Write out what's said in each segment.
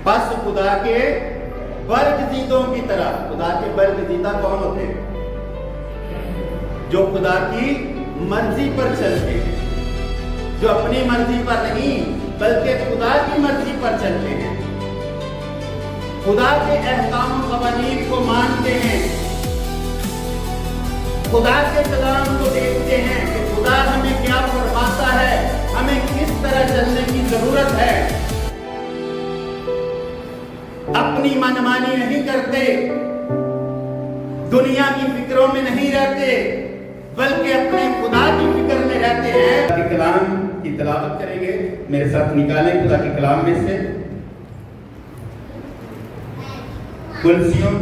پس خدا کے برگزیدوں کی طرح. خدا کے برگزیدہ کون ہوتے ہیں؟ جو خدا کی مرضی پر چلتے ہیں، جو اپنی مرضی پر نہیں بلکہ خدا کی مرضی پر چلتے ہیں، خدا کے احکام و قوانین کو مانتے ہیں، خدا کے کلام کو دیکھتے ہیں کہ خدا ہمیں کیا فرماتا ہے، ہمیں کس طرح چلنے کی ضرورت ہے. اپنی منمانی نہیں کرتے، دنیا کی فکروں میں نہیں رہتے، بلکہ اپنے خدا کی فکر میں رہتے ہیں. خدا کے کلام کی تلاوت کریں گے. میرے ساتھ نکالیں خدا کے کلام میں سے کلسیوں،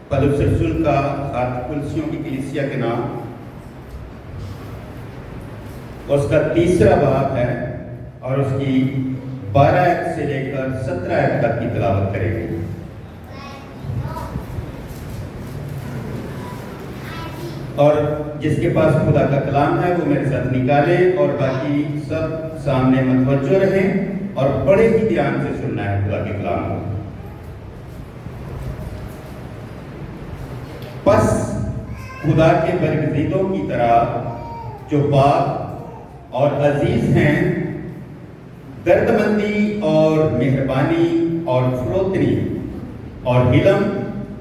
پولس رسول کا خط کلسیوں کی کلیسیا کے نام، اس کا 3 باب ہے اور اس کی 12 آیت سے لے کر 17 آیت تک کی تلاوت کریں گے. اور جس کے پاس خدا کا کلام ہے وہ میرے ساتھ نکالے اور باقی سب سامنے متوجہ رہیں اور بڑے ہی دھیان سے سننا ہے خدا کے کلام کو. پس خدا کے برگزیدوں کی طرح جو پاک اور عزیز ہیں، دردمندی اور مہربانی اور فروتنی اور حلم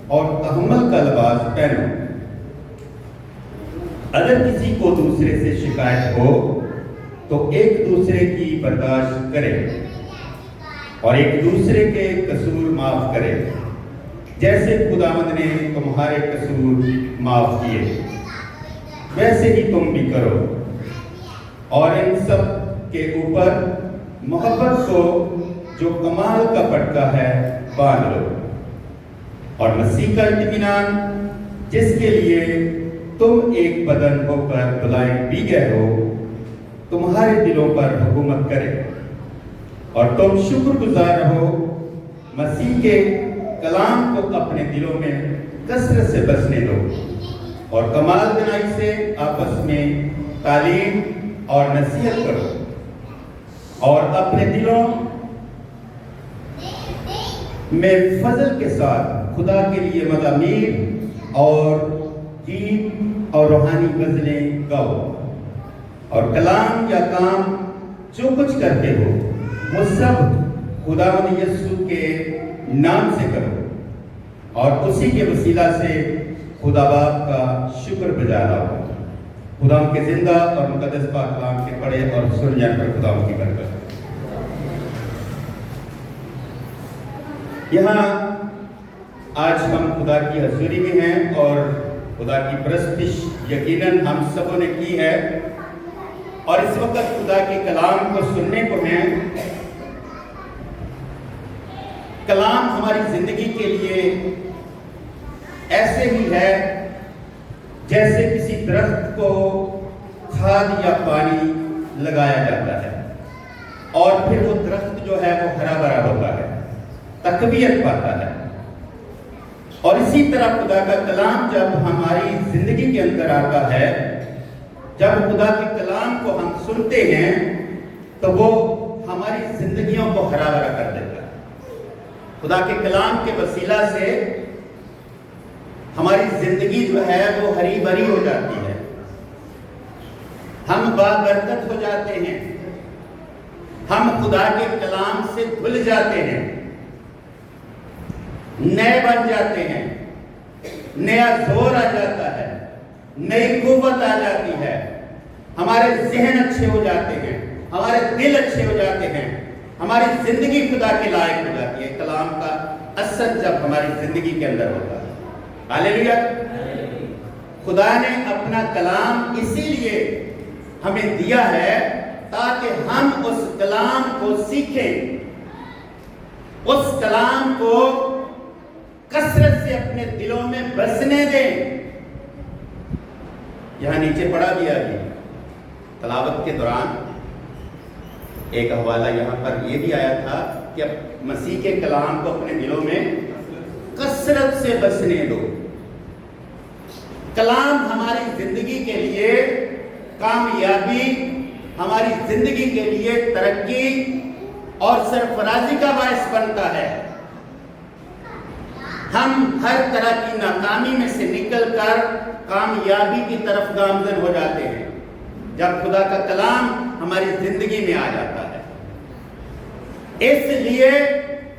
اور تحمل کا لباس پہنو. اگر کسی کو دوسرے سے شکایت ہو تو ایک دوسرے کی برداشت کرے اور ایک دوسرے کے قصور معاف کرے، جیسے خداوند نے تمہارے قصور معاف کیے ویسے ہی تم بھی کرو. اور ان سب کے اوپر محبت کو جو کمال کا پٹکا ہے باندھ لو، اور مسیح کا اطمینان جس کے لیے تم ایک بدن ہو کر بلائے بھی گئے ہو تمہارے دلوں پر حکومت کرے. اور تم شکر گزار رہو، مسیح کے کلام کو اپنے دلوں میں کثرت سے بسنے دو، اور کمال بنائی سے آپس میں تعلیم اور نصیحت کرو، اور اپنے دلوں میں فضل کے ساتھ خدا کے لیے مزامیر اور گیت اور روحانی غزلیں گاؤ. اور کلام یا کام جو کچھ کرتے ہو وہ سب خداوند یسوع کے نام سے کرو، اور اسی کے وسیلہ سے خدا باپ کا شکر بجا لاؤ. خدا کے زندہ اور مقدس پاک کلام کے پڑھے اور سن جان پر خدا کی برکت. یہاں آج ہم خدا کی حضوری میں ہیں اور خدا کی پرستش یقیناً ہم سبوں نے کی ہے، اور اس وقت خدا کے کلام کو سننے کو ہیں. کلام ہماری زندگی کے لیے ایسے ہی ہے جیسے کسی درخت کو کھاد یا پانی لگایا جاتا ہے اور پھر وہ درخت جو ہے وہ ہرا بھرا ہوتا ہے، تقویت پاتا ہے. اور اسی طرح خدا کا کلام جب ہماری زندگی کے اندر آتا ہے، جب خدا کے کلام کو ہم سنتے ہیں تو وہ ہماری زندگیوں کو ہرا بھرا کر دیتا ہے. خدا کے کلام کے وسیلہ سے ہماری زندگی جو ہے وہ ہری بھری ہو جاتی ہے، ہم بابرکت ہو جاتے ہیں، ہم خدا کے کلام سے دھل جاتے ہیں، نئے بن جاتے ہیں، نیا زور آ جاتا ہے، نئی قوت آ جاتی ہے، ہمارے ذہن اچھے ہو جاتے ہیں، ہمارے دل اچھے ہو جاتے ہیں، ہماری زندگی خدا کے لائق ہو جاتی ہے. کلام کا اثر جب ہماری زندگی کے اندر ہوتا ہے. ہاللیلویا. خدا نے اپنا کلام اسی لیے ہمیں دیا ہے تاکہ ہم اس کلام کو سیکھیں، اس کلام کو کثرت سے اپنے دلوں میں بسنے دیں. یہاں نیچے پڑھا دیا بھی تلاوت کے دوران ایک حوالہ یہاں پر یہ بھی آیا تھا کہ مسیح کے کلام کو اپنے دلوں میں کثرت سے بسنے دو. کلام ہماری زندگی کے لیے کامیابی، ہماری زندگی کے لیے ترقی، اور سرفرازی کا باعث بنتا ہے۔ ہم ہر طرح کی ناکامی میں سے نکل کر کامیابی کی طرف گامزن ہو جاتے ہیں جب خدا کا کلام ہماری زندگی میں آ جاتا ہے۔ اس لیے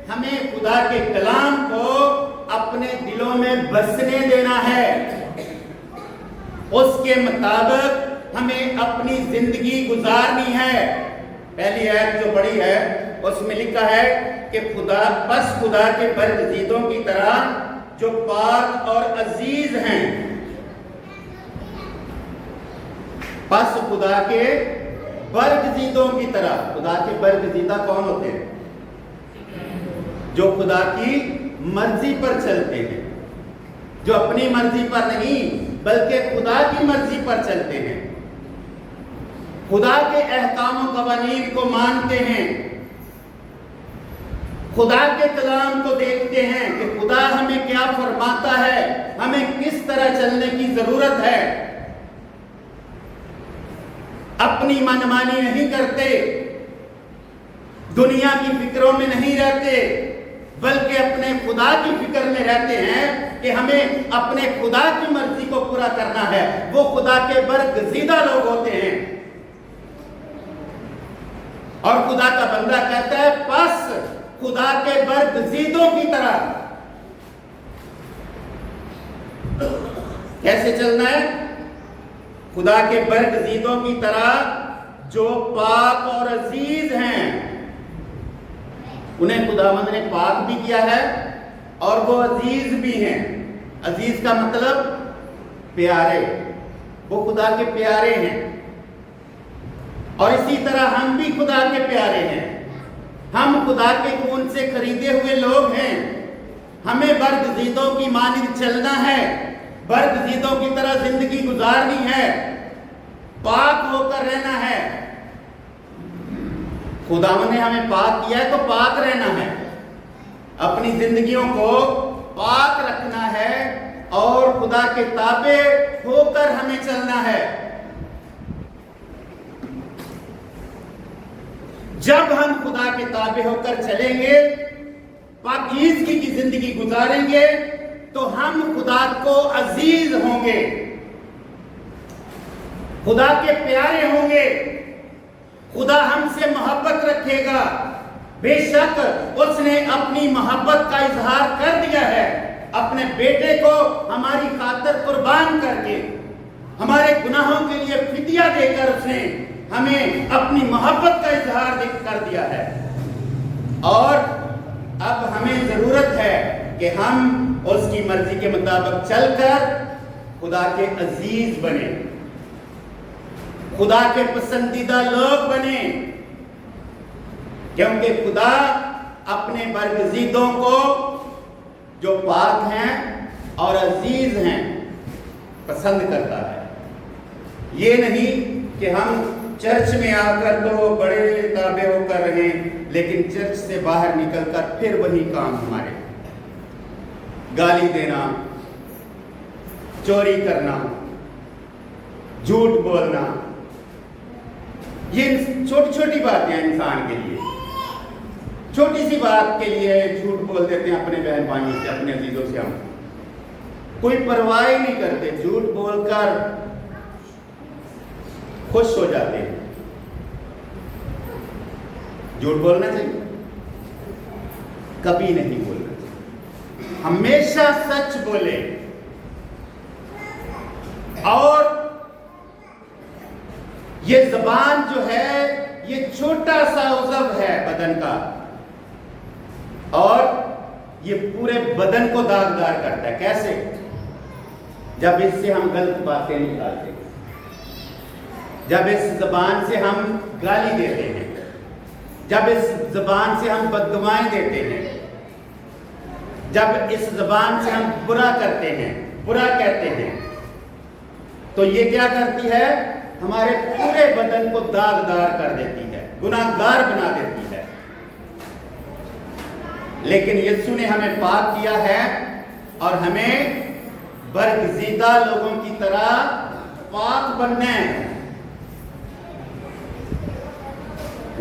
ہمیں خدا کے کلام کو اپنے دلوں میں بسنے دینا ہے، اس کے مطابق ہمیں اپنی زندگی گزارنی ہے۔ پہلی آیت جو پڑھی ہے اس میں لکھا ہے کہ خدا کے برگزیدوں کی طرح جو پاک اور عزیز ہیں۔ پس خدا کے برگزیدوں کی طرح، خدا کے برگزیدہ کون ہوتے ہیں؟ جو خدا کی مرضی پر چلتے ہیں، جو اپنی مرضی پر نہیں بلکہ خدا کی مرضی پر چلتے ہیں، خدا کے احکام و قوانین کو مانتے ہیں، خدا کے کلام کو دیکھتے ہیں کہ خدا ہمیں کیا فرماتا ہے، ہمیں کس طرح چلنے کی ضرورت ہے، اپنی منمانی نہیں کرتے، دنیا کی فکروں میں نہیں رہتے، بلکہ اپنے خدا کی فکر میں رہتے ہیں کہ ہمیں اپنے خدا کی مرضی کو پورا کرنا ہے۔ وہ خدا کے برگزیدہ لوگ ہوتے ہیں۔ اور خدا کا بندہ کہتا ہے پس خدا کے برگزیدوں کی طرح۔ کیسے چلنا ہے؟ خدا کے برگزیدوں کی طرح جو پاک اور عزیز ہیں۔ انہیں خداوند نے پاک بھی کیا ہے اور وہ عزیز بھی ہیں۔ عزیز کا مطلب پیارے، وہ خدا کے پیارے ہیں۔ اور اسی طرح ہم بھی خدا کے پیارے ہیں، ہم خدا کے خون سے خریدے ہوئے لوگ ہیں۔ ہمیں برگزیدوں کی مانند چلنا ہے، برگزیدوں کی طرح زندگی گزارنی ہے، پاک ہو کر رہنا ہے۔ خداوند نے ہمیں پاک کیا ہے تو پاک رہنا ہے، اپنی زندگیوں کو پاک رکھنا ہے اور خدا کے تابع ہو کر ہمیں چلنا ہے۔ جب ہم خدا کے تابع ہو کر چلیں گے، پاکیزگی کی زندگی گزاریں گے، تو ہم خدا کو عزیز ہوں گے، خدا کے پیارے ہوں گے، خدا ہم سے محبت رکھے گا۔ بے شک اس نے اپنی محبت کا اظہار کر دیا ہے، اپنے بیٹے کو ہماری خاطر قربان کر کے، ہمارے گناہوں کے لیے فدیہ دے کر اس نے ہمیں اپنی محبت کا اظہار کر دیا ہے۔ اور اب ہمیں ضرورت ہے کہ ہم اس کی مرضی کے مطابق چل کر خدا کے عزیز بنیں، خدا کے پسندیدہ لوگ بنیں، کیونکہ خدا اپنے برگزیدوں کو جو پاک ہیں اور عزیز ہیں پسند کرتا ہے۔ یہ نہیں کہ ہم چرچ میں آ کر تو بڑے تابع ہو کر رہیں، لیکن چرچ سے باہر نکل کر پھر وہی کام ہمارے، گالی دینا، چوری کرنا، جھوٹ بولنا، یہ چھوٹی چھوٹی باتیں ہیں انسان کے لیے۔ چھوٹی سی بات کے لیے جھوٹ بول دیتے ہیں اپنے بہن بھائیوں سے، اپنے عزیزوں سے، ہم کوئی پرواہ نہیں کرتے، جھوٹ بول کر خوش ہو جاتے ہیں۔ جھوٹ بولنا چاہیے؟ کبھی نہیں بولنا چاہیے، ہمیشہ سچ بولے۔ اور یہ زبان جو ہے یہ چھوٹا سا عضو ہے بدن کا، اور یہ پورے بدن کو داغدار کرتا ہے۔ کیسے؟ جب اس سے ہم غلط باتیں نکالتے ہیں، جب اس زبان سے ہم گالی دیتے ہیں، جب اس زبان سے ہم بددعائیں دیتے ہیں، جب اس زبان سے ہم برا کرتے ہیں، برا کہتے ہیں، تو یہ کیا کرتی ہے؟ ہمارے پورے بدن کو داغدار کر دیتی ہے، گناہگار بنا دیتی ہے۔ لیکن یسوع نے ہمیں پاک کیا ہے اور ہمیں برگزیدہ لوگوں کی طرح پاک بننا ہے۔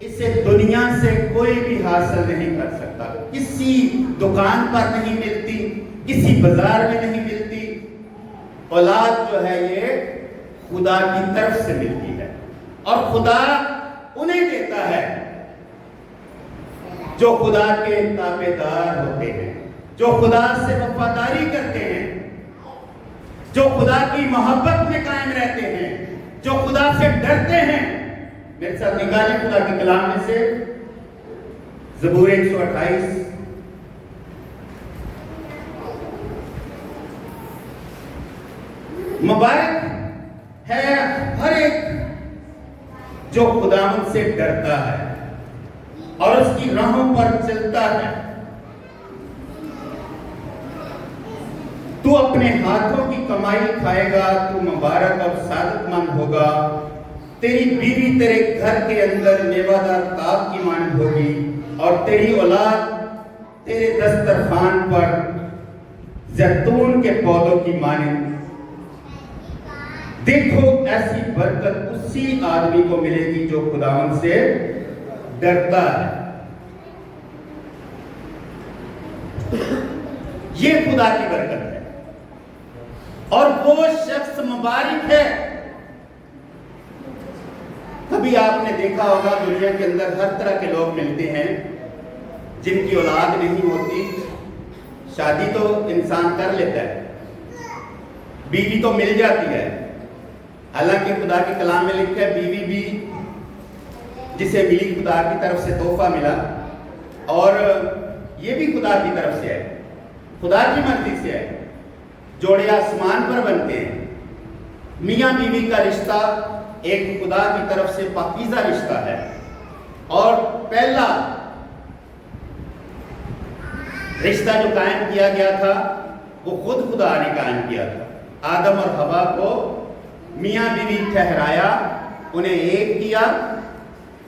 اسے دنیا سے کوئی بھی حاصل نہیں کر سکتا، کسی دکان پر نہیں ملتی، کسی بازار میں نہیں ملتی۔ اولاد جو ہے یہ خدا کی طرف سے ملتی ہے، اور خدا انہیں دیتا ہے جو خدا کے تابعدار ہوتے ہیں، جو خدا سے وفاداری کرتے ہیں، جو خدا کی محبت میں قائم رہتے ہیں، جو خدا سے ڈرتے ہیں۔ میرے ساتھ نکالیں خدا کے کلام میں سے زبور 128۔ مبارک ہے ہر ایک جو خداوند سے ڈرتا ہے اور اس کی راہوں پر چلتا ہے۔ تو اپنے ہاتھوں کی کمائی کھائے گا، تو مبارک اور سعادت مند ہوگا۔ تیری بیوی تیرے گھر کے اندر میوہ دار تاک کی مانند ہوگی، اور تیری اولاد تیرے دسترخوان پر زیتون کے پودوں کی مانند۔ دیکھو ایسی برکت اسی آدمی کو ملے گی جو خداوند سے ڈرتا ہے۔ یہ خدا کی برکت ہے، اور وہ شخص مبارک ہے۔ کبھی آپ نے دیکھا ہوگا دنیا کے اندر ہر طرح کے لوگ ملتے ہیں جن کی اولاد نہیں ہوتی۔ شادی تو انسان کر لیتا ہے، بیوی تو مل جاتی ہے، حالانکہ خدا کے کلام میں لکھا ہے بیوی بھی جسے ملی خدا کی طرف سے تحفہ ملا، اور یہ بھی خدا کی طرف سے ہے، خدا کی مرضی سے ہے۔ جوڑے آسمان پر بنتے ہیں۔ میاں بیوی کا رشتہ ایک خدا کی طرف سے پاکیزہ رشتہ ہے، اور پہلا رشتہ جو قائم کیا گیا تھا وہ خود خدا نے قائم کیا تھا۔ آدم اور حوا کو میاں بیوی ٹھہرایا، انہیں ایک کیا،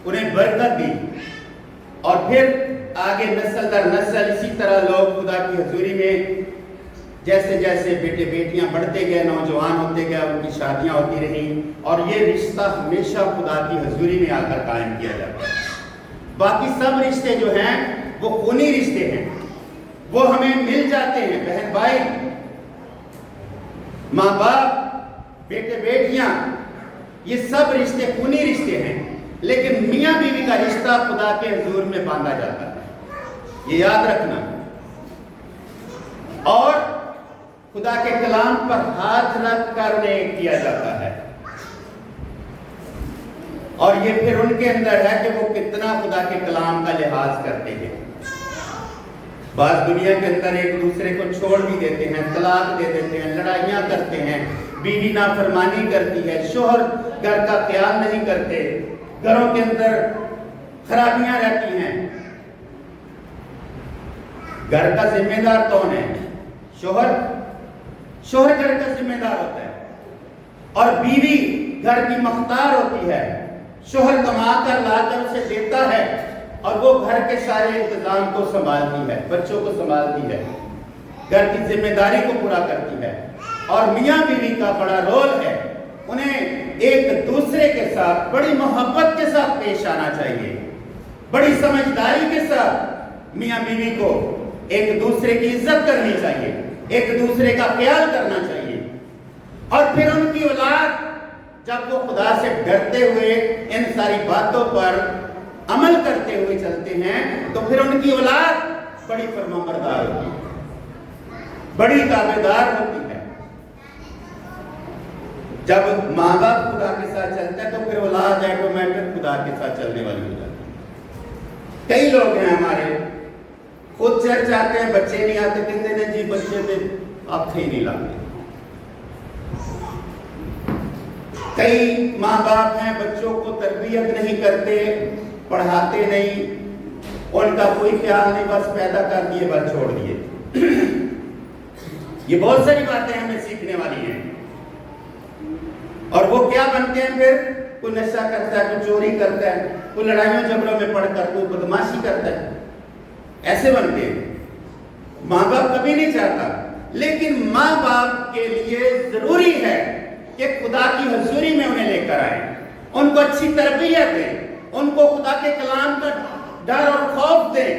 انہیں برکت دی، اور پھر آگے نسل در نسل اسی طرح لوگ خدا کی حضوری میں جیسے جیسے بیٹے بیٹیاں بڑھتے گئے، نوجوان ہوتے گئے، ان کی شادیاں ہوتی رہیں، اور یہ رشتہ ہمیشہ خدا کی حضوری میں آ کر قائم کیا جاتا ہے۔ باقی سب رشتے جو ہیں وہ خونی رشتے ہیں، وہ ہمیں مل جاتے ہیں، بہن بھائی، ماں باپ، بیٹے بیٹیاں، یہ سب رشتے خونی رشتے ہیں، لیکن میاں بیوی کا رشتہ خدا کے حضور میں باندھا جاتا ہے، یہ یاد رکھنا۔ اور خدا کے کلام پر ہاتھ رکھ کر انہیں کیا جاتا ہے، اور یہ پھر ان کے اندر ہے کہ وہ کتنا خدا کے کلام کا لحاظ کرتے ہیں۔ بعض دنیا کے اندر ایک دوسرے کو چھوڑ بھی دیتے ہیں، طلاق دے دیتے ہیں، لڑائیاں کرتے ہیں، بیوی نافرمانی کرتی ہے، شوہر گھر کا خیال نہیں کرتے، گھروں کے اندر خرابیاں رہتی ہیں۔ گھر کا ذمہ دار کون ہے؟ شوہر گھر کا ذمہ دار ہوتا ہے، اور بیوی گھر کی مختار ہوتی ہے۔ شوہر کما کر لا کر اسے دیتا ہے، اور وہ گھر کے سارے انتظام کو سنبھالتی ہے، بچوں کو سنبھالتی ہے، گھر کی ذمہ داری کو پورا کرتی ہے۔ اور میاں بیوی کا بڑا رول ہے، انہیں ایک دوسرے کے ساتھ بڑی محبت کے ساتھ پیش آنا چاہیے، بڑی سمجھداری کے ساتھ میاں بیوی کو ایک دوسرے کی عزت کرنی چاہیے، ایک دوسرے کا خیال کرنا چاہیے۔ اور پھر ان کی اولاد جب وہ خدا سے ڈرتے ہوئے ان ساری باتوں پر عمل کرتے ہوئے چلتے ہیں، تو پھر ان کی اولاد بڑی فرمانبردار ہوتی ہے، بڑی تابعدار ہوتی ہے۔ جب ماں باپ خدا کے ساتھ چلتا ہے تو پھر اولاد آٹومیٹک خدا کے ساتھ چلنے والی ہو جاتی ہے۔ کئی لوگ ہیں ہمارے خود چرچ آتے ہیں، بچے نہیں آتے، کہتے ہیں جی بچے پہ آپ ہی نہیں لاتے۔ کئی ماں باپ ہیں بچوں کو تربیت نہیں کرتے، پڑھاتے نہیں، ان کا کوئی خیال نہیں، بس پیدا کر دیے بس چھوڑ دیے۔ یہ بہت ساری باتیں ہمیں سیکھنے والی ہیں۔ اور وہ کیا بنتے ہیں پھر؟ کوئی نشہ کرتا ہے، کوئی چوری کرتا ہے، کوئی لڑائیوں جھگڑوں میں پڑھ کر کوئی بدماشی کرتا ہے، ایسے بنتے ہیں۔ ماں باپ کبھی نہیں چاہتا، لیکن ماں باپ کے لیے ضروری ہے کہ خدا کی حضوری میں انہیں لے کر آئیں، ان کو اچھی تربیت دیں، ان کو خدا کے کلام کا ڈر اور خوف دیں،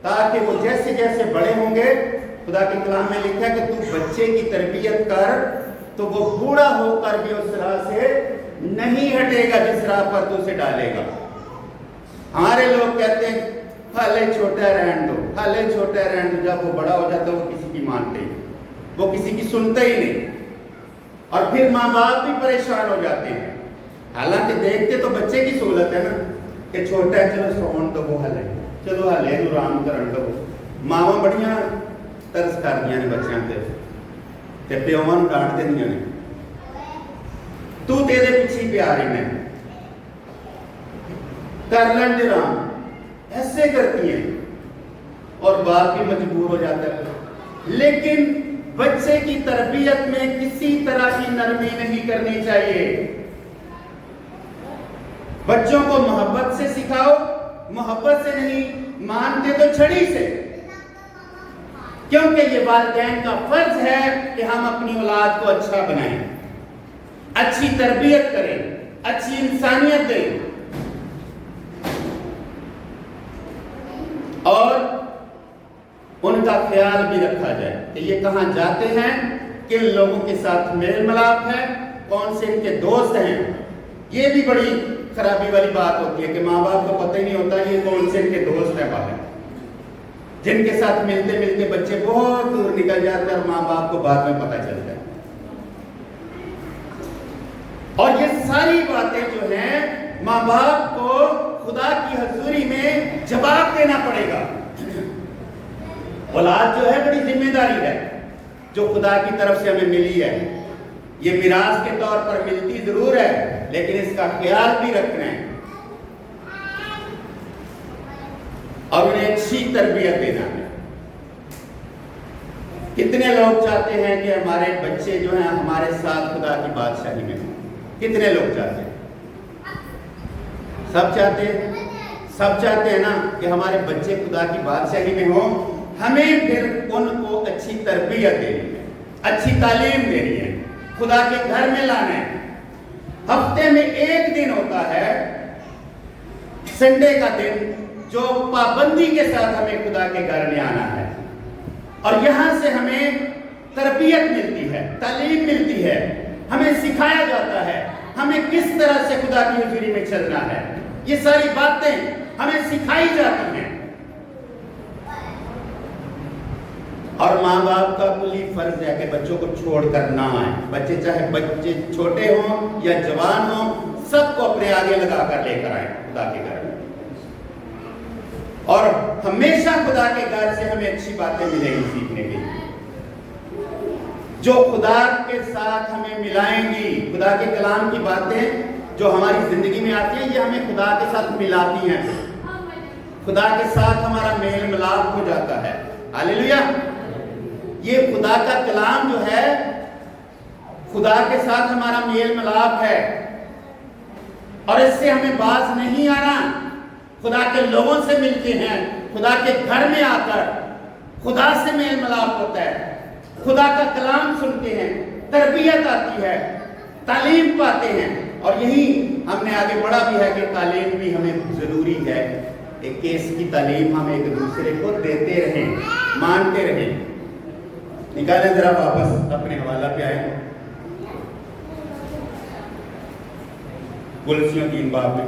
تاکہ وہ جیسے جیسے بڑے ہوں گے، خدا کے کلام میں لکھا ہے کہ تو بچے کی تربیت کر تو وہ بوڑھا ہو کر بھی اس راہ سے نہیں ہٹے گا جس راہ پر تو اسے ڈالے گا۔ ہمارے لوگ کہتے ہیں حالے چھوٹا رہن دو، حالے چھوٹا رہن دو، جب وہ بڑا ہو جاتا ہے وہ کسی کی مانتے ہی، وہ کسی کی سنتا ہی نہیں، اور پھر ماں باپ بھی پریشان ہو جاتے ہیں۔ حالانکہ دیکھتے تو بچے کی سہولت ہے نا کہ چھوٹا ہے، چلو سون تو وہ حلے، چلو حلے نو رام کرن دو۔ ماواں بڑیاں ترس کر دیا نے بچیاں تے پیواں نوں ڈانٹ دینیاں نے، تو تیرے پیچھے پیار ہی میں کر لیں دے رام، ایسے کرتی ہیں، اور باپ بھی مجبور ہو جاتا ہے۔ لیکن بچے کی تربیت میں کسی طرح کی نرمی نہیں کرنی چاہیے۔ بچوں کو محبت سے سکھاؤ، محبت سے نہیں، مانتے تو چھڑی سے، کیونکہ یہ والدین کا فرض ہے کہ ہم اپنی اولاد کو اچھا بنائیں، اچھی تربیت کریں، اچھی انسانیت دیں، اور ان کا خیال بھی رکھا جائے کہ یہ کہاں جاتے ہیں، کن لوگوں کے ساتھ میل ملاپ ہے، کون سے ان کے دوست ہیں۔ یہ بھی بڑی خرابی والی بات ہوتی ہے کہ ماں باپ کو پتہ ہی نہیں ہوتا یہ کون سے ان کے دوست ہیں باہر، جن کے ساتھ ملتے ملتے بچے بہت دور نکل جاتے ہیں اور ماں باپ کو بعد میں پتہ چلتا ہے۔ اور یہ ساری باتیں جو ہیں ماں باپ کو خدا کی حضوری میں جواب دینا پڑے گا۔ اولاد جو ہے بڑی ذمہ داری ہے جو خدا کی طرف سے ہمیں ملی ہے، یہ میراث کے طور پر ملتی ضرور ہے، لیکن اس کا خیال بھی رکھنا ہے اور انہیں اچھی تربیت دینا ہے۔ کتنے لوگ چاہتے ہیں کہ ہمارے بچے جو ہیں ہمارے ساتھ خدا کی بادشاہی میں ہوں؟ کتنے لوگ چاہتے ہیں؟ سب چاہتے ہیں، سب چاہتے ہیں نا کہ ہمارے بچے خدا کی بادشاہی میں ہوں۔ ہمیں پھر ان کو اچھی تربیت دینی ہے، اچھی تعلیم دینی ہے، خدا کے گھر میں لانا ہے۔ ہفتے میں ایک دن ہوتا ہے سنڈے کا دن جو پابندی کے ساتھ ہمیں خدا کے گھر میں آنا ہے، اور یہاں سے ہمیں تربیت ملتی ہے، تعلیم ملتی ہے، ہمیں سکھایا جاتا ہے ہمیں کس طرح سے خدا کی حضوری میں چلنا ہے۔ یہ ساری باتیں ہمیں سکھائی جاتی ہیں، اور ماں باپ کا کلی فرض ہے کہ بچوں کو چھوڑ کر نہ آئیں۔ بچے چاہے بچے چھوٹے ہوں یا جوان ہوں، سب کو اپنے آگے لگا کر لے کر آئیں خدا کے گھر میں، اور ہمیشہ خدا کے گھر سے ہمیں اچھی باتیں ملیں گی سیکھنے کے لیے، جو خدا کے ساتھ ہمیں ملائیں گی۔ خدا کے کلام کی باتیں جو ہماری زندگی میں آتی ہیں یہ ہمیں خدا کے ساتھ ملاتی ہیں، خدا کے ساتھ ہمارا میل ملاپ ہو جاتا ہے۔ ہاللیلویا! یہ خدا کا کلام جو ہے خدا کے ساتھ ہمارا میل ملاپ ہے، اور اس سے ہمیں باز نہیں آنا۔ خدا کے لوگوں سے ملتے ہیں، خدا کے گھر میں آ کر خدا سے میل ملاپ ہوتا ہے، خدا کا کلام سنتے ہیں، تربیت آتی ہے، تعلیم پاتے ہیں، اور یہی ہم نے آگے بڑھا بھی ہے کہ تعلیم بھی ہمیں ضروری ہے کہ اس کی تعلیم ہم ایک دوسرے کو دیتے رہیں، مانتے رہیں۔ نکالیں ذرا واپس اپنے حوالہ پہ آئیں، کلسیوں 3 باب میں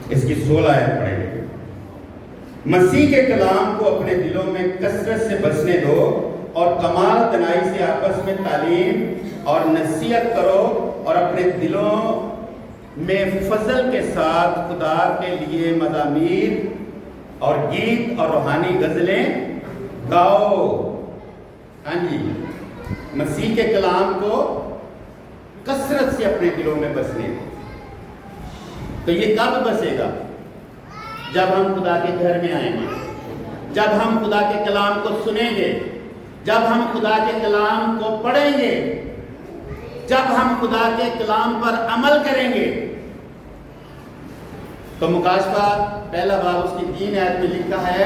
اس کی 16 آیت پڑھیں گے۔ مسیح کے کلام کو اپنے دلوں میں کثرت سے بسنے دو، اور کمال دنائی سے آپس میں تعلیم اور نصیحت کرو، اور اپنے دلوں میں فضل کے ساتھ خدا کے لیے مزامیر اور گیت اور روحانی غزلیں گاؤ۔ ہاں جی، مسیح کے کلام کو کثرت سے اپنے دلوں میں بسنے دو۔ تو یہ کب بسے گا؟ جب ہم خدا کے گھر میں آئیں گے، جب ہم خدا کے کلام کو سنیں گے، جب ہم خدا کے کلام کو پڑھیں گے، جب ہم خدا کے کلام پر عمل کریں گے۔ تو مکاشفہ 1 باب اس کی 3 آیت میں لکھا ہے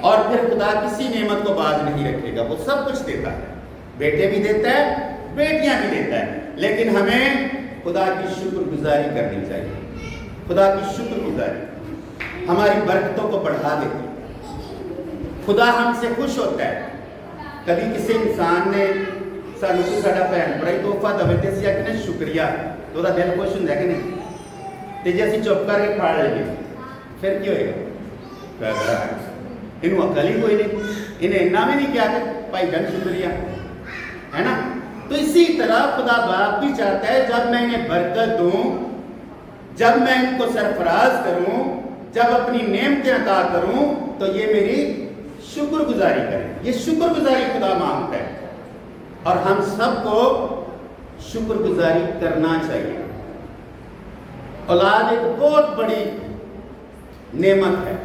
اور پھر خدا کسی نعمت کو باز نہیں رکھے گا. وہ سب کچھ دیتا ہے, بیٹے بھی دیتا ہے, بیٹیاں بھی دیتا ہے, لیکن ہمیں خدا کی شکر گزاری کرنی چاہیے. خدا کی شکر گزاری ہماری برکتوں کو بڑھا دیتی ہے. خدا ہم سے خوش ہوتا ہے. کبھی کسی انسان نے سانو کو ساڈا بھن بھرا تحفہ دے تے اسی آکھنے شکریہ, تو دا دل خوش ہوندا کہ نہیں؟ تے جے اسی چپ کر کے پھاڑ لئیے پھر کی ہوئے گا؟ انہوں عقل ہی کوئی نہیں, انہیں اتنا بھی نہیں کیا کہ بھائی جان شکریہ, ہے نا؟ تو اسی طرح خدا باپ بھی چاہتا ہے جب میں انہیں برکت دوں, جب میں ان کو سرفراز کروں, جب اپنی نعمتیں عطا کروں, تو یہ میری شکر گزاری کریں. یہ شکر گزاری خدا مانگتا ہے, اور ہم سب کو شکر گزاری کرنا چاہیے. اولاد ایک بہت بڑی نعمت ہے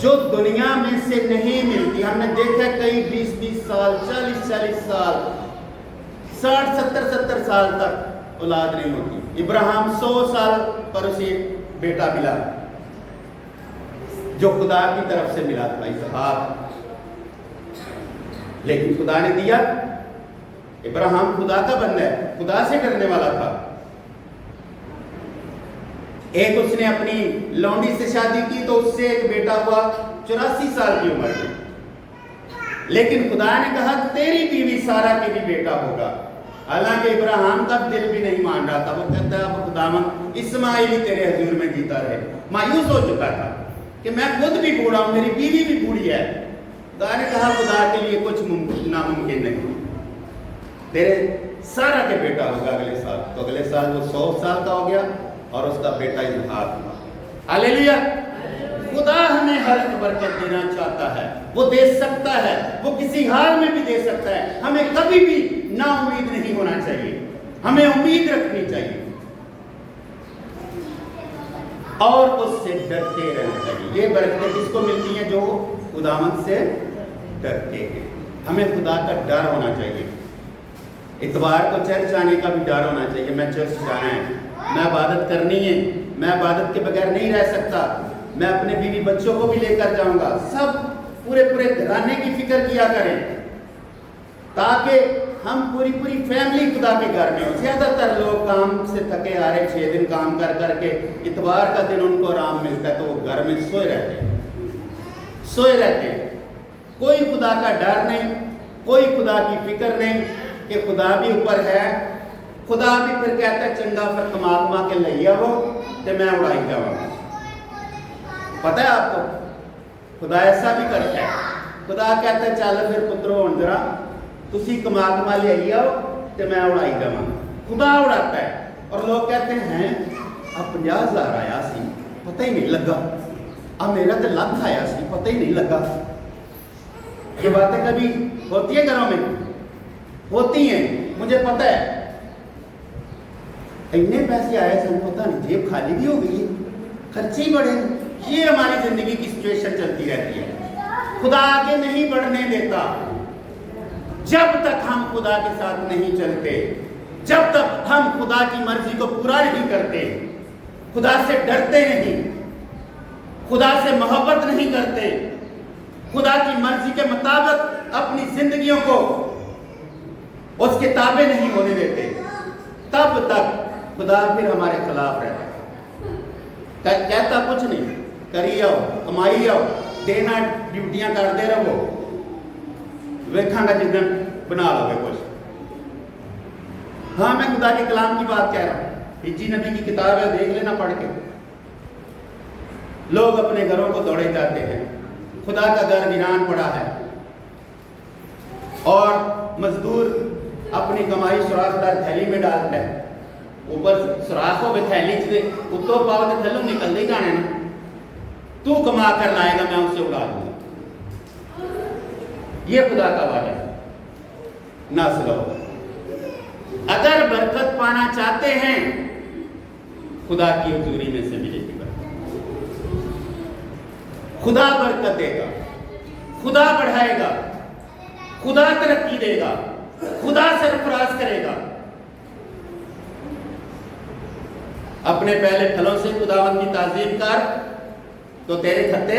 جو دنیا میں سے نہیں ملتی. ہم نے دیکھا کئی 20 سال, 40 سال, 60 70 سال تک اولاد نہیں ہوتی. ابراہیم 100 سال پر اسے بیٹا ملا جو خدا کی طرف سے ملا تھا, اسحاق. لیکن خدا نے دیا. ابراہیم خدا کا بندہ ہے, خدا سے ڈرنے والا تھا. ایک اس نے اپنی لونڈی سے شادی کی تو اس سے ایک بیٹا ہوا 84 سال کی عمر میں, لیکن خدا نے کہا تیری بیوی سارا کے بھی بیٹا ہوگا. حالانکہ ابراہیم کا دل بھی نہیں مان رہا تھا. وہ کہتا ہے اب خداوند اسماعیل ہی تیرے حضور میں جیتا رہے. مایوس ہو چکا تھا کہ میں خود بھی بوڑھا ہوں, میری بیوی بھی بوڑھی ہے. خدا نے کہا خدا کے لیے کچھ ناممکن نہیں, تیرے سارا کے بیٹا ہوگا اگلے سال. تو اگلے سال وہ 100 سال کا ہو گیا اور اس کا بیٹا اسحاق تھا. ہلیلویا. خدا ہمیں ہر ایک برکت دینا چاہتا ہے, وہ دے سکتا ہے, وہ کسی حال میں بھی دے سکتا ہے. ہمیں کبھی بھی نا امید نہیں ہونا چاہیے, ہمیں امید رکھنی چاہیے اور اس سے ڈرتے رہنا چاہیے. یہ برکتیں کس کو ملتی ہیں؟ جو خداوند سے ڈرتے ہیں. ہمیں خدا کا ڈر ہونا چاہیے. اتوار کو چرچ آنے کا بھی ڈر ہونا چاہیے. میں چرچ جانا ہے, میں عبادت کرنی ہے, میں عبادت کے بغیر نہیں رہ سکتا, میں اپنے بیوی بچوں کو بھی لے کر جاؤں گا. سب پورے گھرانے کی فکر کیا کریں تاکہ ہم پوری فیملی خدا کے گھر میں ہو. زیادہ تر لوگ کام سے تھکے آ رہے 6 دن کام کر کے اتوار کا دن ان کو آرام ملتا ہے تو وہ گھر میں سوئے رہتے ہیں. کوئی خدا کا ڈر نہیں, کوئی خدا کی فکر نہیں کہ خدا بھی اوپر ہے. خدا بھی پھر کہتا ہے چنگا پھر کما کے لے آو تے میں اڑائی جاؤں گا. پتہ ہے آپ کو خدا ایسا بھی کرتا ہے. خدا کہتا ہے چل پھر پترو ہن ذرا تسی کما لے آؤ تے میں اڑائی جاواں. خدا اڑاتا ہے. اور لوگ کہتے ہیں اب 50,000 آیا سی پتہ ہی نہیں لگا, اب میرا تو لاکھ آیا سی پتہ ہی نہیں لگا. یہ باتیں کبھی ہوتی ہیں گھروں میں؟ ہوتی ہیں. مجھے پتہ ہے اتنے پیسے آئے سن پتہ نہیں جیب خالی بھی ہو گئی, خرچے ہی بڑھے. یہ ہماری زندگی کی سچویشن چلتی رہتی ہے. خدا آگے نہیں بڑھنے دیتا جب تک ہم خدا کے ساتھ نہیں چلتے, جب تک ہم خدا کی مرضی کو پورا نہیں کرتے, خدا سے ڈرتے نہیں, خدا سے محبت نہیں کرتے, خدا کی مرضی کے مطابق اپنی زندگیوں کو اس کے تابع نہیں ہونے دیتے, تب تک خدا پھر ہمارے خلاف رہتا ہے. کہتا کچھ نہیں, کری آؤ, کمائی آؤ, دینا ڈیوٹیاں کرتے رہو, ویکھاں گا جدن بنا لو گے کچھ. ہاں میں خدا کے کلام کی بات کہہ رہا ہوں. حجی نبی کی کتاب ہے, دیکھ لینا پڑھ کے. لوگ اپنے گھروں کو دوڑے جاتے ہیں, خدا کا گھر ویران پڑا ہے, اور مزدور اپنی کمائی سوراخ دار تھیلی میں ڈالتا ہے. اوپر سوراخ ہو تھیلی سے اتو پاؤ تو تھلو نکل دے جانے نا, تو کما کر لائے گا میں اسے اڑا دوں گا. یہ خدا کا وعدہ ہے. نہ سلو. اگر برکت پانا چاہتے ہیں خدا کی حضوری میں سے ملے گی برکت. خدا برکت دے گا, خدا بڑھائے گا, خدا ترقی دے گا, خدا سرفراز کرے گا. اپنے پہلے پھلوں سے خداوند کی تعظیم کر تو تیرے کھتے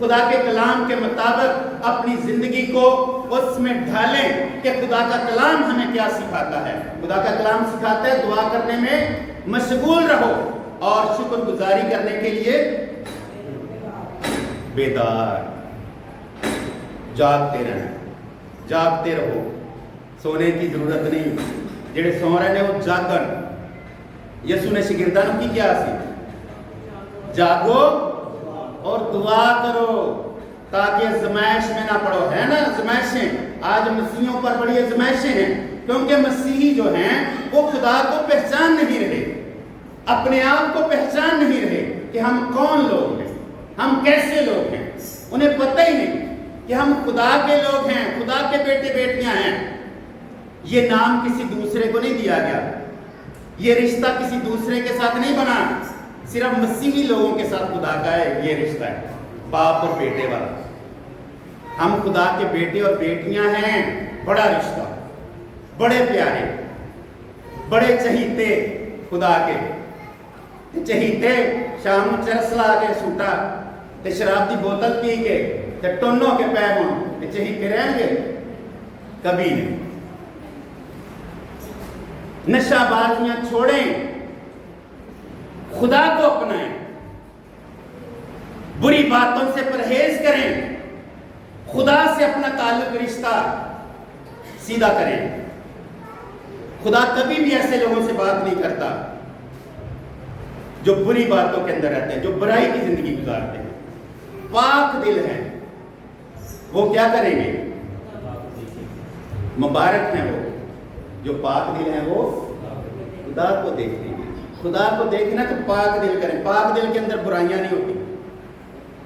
خدا کے کلام کے مطابق اپنی زندگی کو اس میں ڈھالیں کہ خدا کا کلام ہمیں کیا سکھاتا ہے. خدا کا کلام سکھاتا ہے دعا کرنے میں مشغول رہو اور شکر گزاری کرنے کے لیے بیدار. جاگتے رہو. سونے کی ضرورت نہیں. جڑے سو رہے ہیں وہ جاگن. یسو نے شاگرداں کی کیا سی؟ جاگو اور دعا کرو تاکہ آزمائش میں نہ پڑو. ہے نا آزمائشیں آج مسیحیوں پر بڑی آزمائشیں ہیں کیونکہ مسیحی جو ہیں وہ خدا کو پہچان نہیں رہے, اپنے آپ کو پہچان نہیں رہے کہ ہم کون لوگ ہیں, ہم کیسے لوگ ہیں. انہیں پتہ ہی نہیں کہ ہم خدا کے لوگ ہیں, خدا کے بیٹے بیٹیاں ہیں. یہ نام کسی دوسرے کو نہیں دیا گیا, یہ رشتہ کسی دوسرے کے ساتھ نہیں بنا, صرف مسیحی لوگوں کے ساتھ خدا کا ہے یہ رشتہ ہے, باپ اور بیٹے والا. ہم خدا کے بیٹے اور بیٹیاں ہیں. بڑا رشتہ, بڑے پیارے, بڑے چہیتے خدا کے. چہیتے شام چرس لا کے سوٹا تے شراب دی بوتل پی کے تے ٹونوں کے پے ہون تے چہیتے رہیں گے کبھی نہیں. نشہ بازیاں چھوڑیں, خدا کو اپنائیں, بری باتوں سے پرہیز کریں, خدا سے اپنا تعلق رشتہ سیدھا کریں. خدا کبھی بھی ایسے لوگوں سے بات نہیں کرتا جو بری باتوں کے اندر رہتے ہیں, جو برائی کی زندگی گزارتے ہیں. پاک دل ہیں وہ کیا کریں گے؟ مبارک ہیں وہ جو پاک دل ہیں, وہ خدا کو دیکھیں گے. خدا کو دیکھنا تو پاک دل کریں. پاک دل کے اندر برائیاں نہیں ہوتی.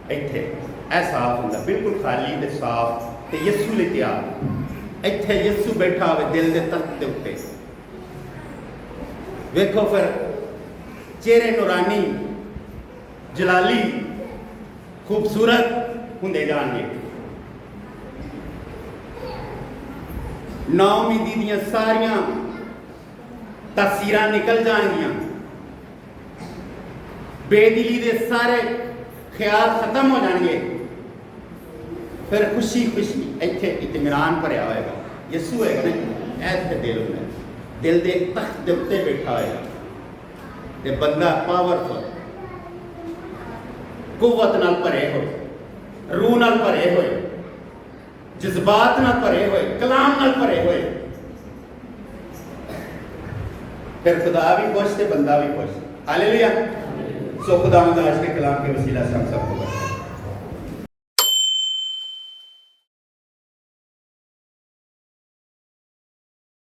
ایتھے اے صاف ہوتا بالکل خالی تے صاف تے یسو لے تیار. ایتھے یسو بیٹھا ہوئے دل دے تخت دے اوپر. ویکھو پھر چہرے نورانی جلالی خوبصورت ہوندے جان گے. نا امیدی دیاں ساریاں تاثیراں نکل جائیں گیاں. بے دلی دے سارے خیال ختم ہو جائیں گے. پھر خوشی خوشی ایتھے اطمینان بھریا ہوئے گا. یسوع ہوئے گا نا ایتھے دل دے تخت دے اوپر بیٹھا ہوئے گا تے بندہ پاورفل قوت نال بھرے ہوئے, روح نال بھرے ہوئے, جذبات نال بھرے ہوئے, کلام نال بھرے ہوئے. پھر خدا بھی خوش تے بندہ بھی خوش. ہاللیلویا. سو خدا آج کے کلام کے وسیلہ سے ہم سب کو